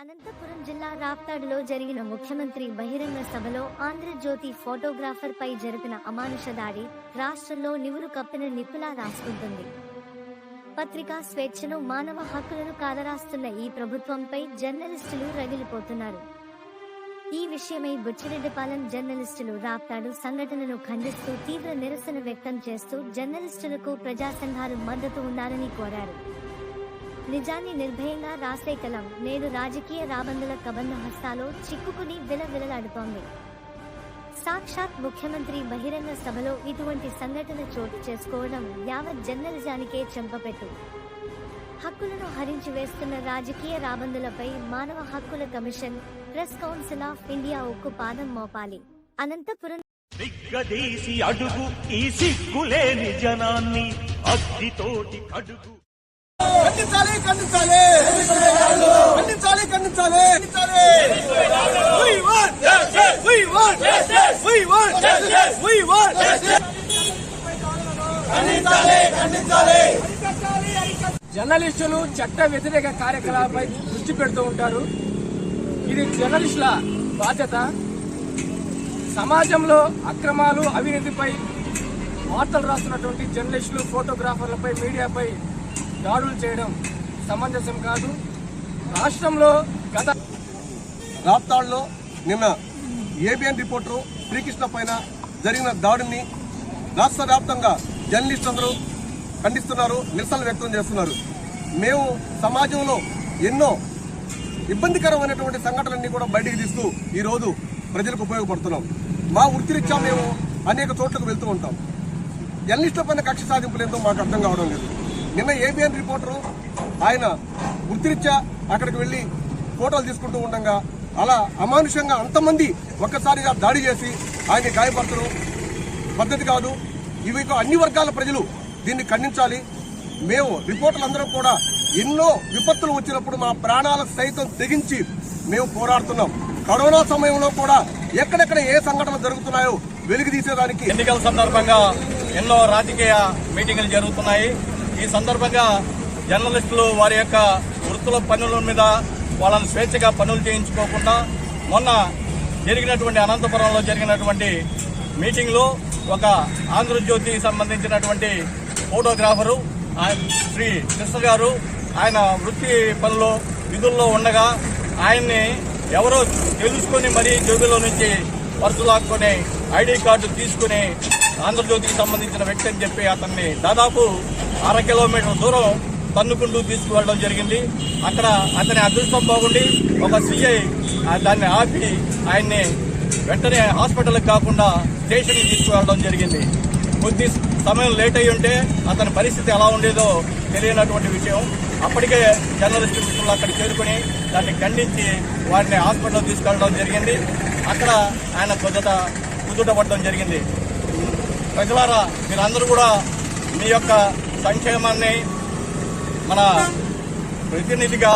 అనంతపురం జిల్లా రాప్తాడులో జరిగిన ముఖ్యమంత్రి బహిరంగ సభలో ఆంధ్రజ్యోతి ఫోటోగ్రాఫర్ పై జరిపిన అమానుష దాడి రాష్ట్రంలో నివురు కప్పిన నిప్పులా రాసుకుంటుంది. పత్రికా స్వేచ్ఛను, మానవ హక్కులను కాలరాస్తున్న ఈ ప్రభుత్వంపై జర్నలిస్టులు రగిలిపోతున్నారు. ఈ విషయమై బుచ్చిరెడ్డిపాలెం జర్నలిస్టులు రాప్తాడు సంఘటనను ఖండిస్తూ తీవ్ర నిరసన వ్యక్తం చేస్తూ జర్నలిస్టులకు ప్రజా సంఘాలు మద్దతు ఉండాలని కోరారు. నిజాన్ని నిర్భయంగా రాసే కలం నేడు రాజకీయ రాబందుల కబంధ హస్తాలో చిక్కుకుని విలవిలలాడుతోంది. సాక్షాత్ ముఖ్యమంత్రి బహిరంగ సభలో ఇటువంటి సంఘటన చోటు చేసుకోవడం యావత్ జర్నలిజానికే చెంపపెట్టు. హక్కులను హరించి వేస్తున్న రాజకీయ రాబందులపై మానవ హక్కుల commission, press council of India ఉక్కు పాదం మోపాలి. అనంతపురం దిగ్గదీసి అడుగు ఈ సిగ్గులేని జనాన్ని అగ్గితోటి కడుగు. ఖండించాలి ఖండించాలి ఖండించాలి ఖండించాలి జర్నలిస్టులు చట్ట వ్యతిరేక కార్యకలాపాలపై దృష్టి పెడుతూ ఉంటారు. ఇది జర్నలిస్టుల బాధ్యత. సమాజంలో అక్రమాలు, అవినీతిపై వార్తలు రాస్తున్నటువంటి జర్నలిస్టులు, ఫోటోగ్రాఫర్లపై, మీడియాపై దాడులు చేయడం సమంజసం కాదు. రాష్ట్రంలో గత రాప్తాడులో నిన్న ఏబిఎన్ రిపోర్టరు శ్రీకృష్ణ పైన జరిగిన దాడిని రాష్ట్ర వ్యాప్తంగా జర్నలిస్టులు అందరూ ఖండిస్తున్నారు, నిరసన వ్యక్తం చేస్తున్నారు. మేము సమాజంలో ఎన్నో ఇబ్బందికరమైనటువంటి సంఘటనలన్నీ కూడా బయటికి తీస్తూ ఈరోజు ప్రజలకు ఉపయోగపడుతున్నాం. మా వృత్తిరీత్యా మేము అనేక చోట్లకు వెళ్తూ ఉంటాం. జర్నలిస్టుల పైన కక్ష సాధింపులేందో మాకు అర్థం కావడం లేదు. నిన్న ఏబిఎన్ రిపోర్టరు ఆయన వృత్తిరీత్యా అక్కడికి వెళ్ళి ఫోటోలు తీసుకుంటూ ఉండగా అలా అమానుషంగా అంతమంది ఒక్కసారిగా దాడి చేసి ఆయన్ని గాయపరచడం పద్ధతి కాదు. ఇవి అన్ని వర్గాల ప్రజలు దీన్ని ఖండించాలి. మేము రిపోర్టర్లందరం కూడా ఎన్నో విపత్తులు వచ్చినప్పుడు మా ప్రాణాలకు సైతం తెగించి మేము పోరాడుతున్నాం. కరోనా సమయంలో కూడా ఎక్కడెక్కడ ఏ సంఘటనలు జరుగుతున్నాయో వెలుగు తీసేదానికి ఎన్నికల సందర్భంగా ఎన్నో రాజకీయ మీటింగులు జరుగుతున్నాయి. ఈ సందర్భంగా జర్నలిస్టులు వారి యొక్క వృత్తుల పనుల మీద వాళ్ళని స్వేచ్ఛగా పనులు చేయించుకోకుండా మొన్న జరిగినటువంటి అనంతపురంలో జరిగినటువంటి మీటింగ్లో ఒక ఆంధ్రజ్యోతికి సంబంధించినటువంటి ఫోటోగ్రాఫరు శ్రీ కృష్ణ గారు ఆయన వృత్తి పనిలో విధుల్లో ఉండగా ఆయన్ని ఎవరో తెలుసుకుని మరీ జోబులో నుంచి పర్సు లాక్కొని ఐడి కార్డు తీసుకుని ఆంధ్రజ్యోతికి సంబంధించిన వ్యక్తి అని చెప్పి అతన్ని దాదాపు 1/2 కిలోమీటర్ దూరం తన్నుకుంటూ తీసుకువెళ్ళడం జరిగింది. అక్కడ అతని అదృష్టం బాగుండి ఒక సిఐ దాన్ని ఆపి ఆయన్ని వెంటనే హాస్పిటల్కి కాకుండా స్టేషన్కి తీసుకువెళ్ళడం జరిగింది. కొద్ది సమయం లేట్ అయ్యి ఉంటే అతని పరిస్థితి ఎలా ఉండేదో తెలియనటువంటి విషయం. అప్పటికే జర్నలిస్టు మిత్రులు అక్కడ చేరుకుని దాన్ని ఖండించి వారిని హాస్పిటల్ తీసుకెళ్ళడం జరిగింది. అక్కడ ఆయన కుదుటపడడం జరిగింది. ప్రజలారా, మీరందరూ కూడా మీ యొక్క సంక్షేమాన్ని మన ప్రతినిధిగా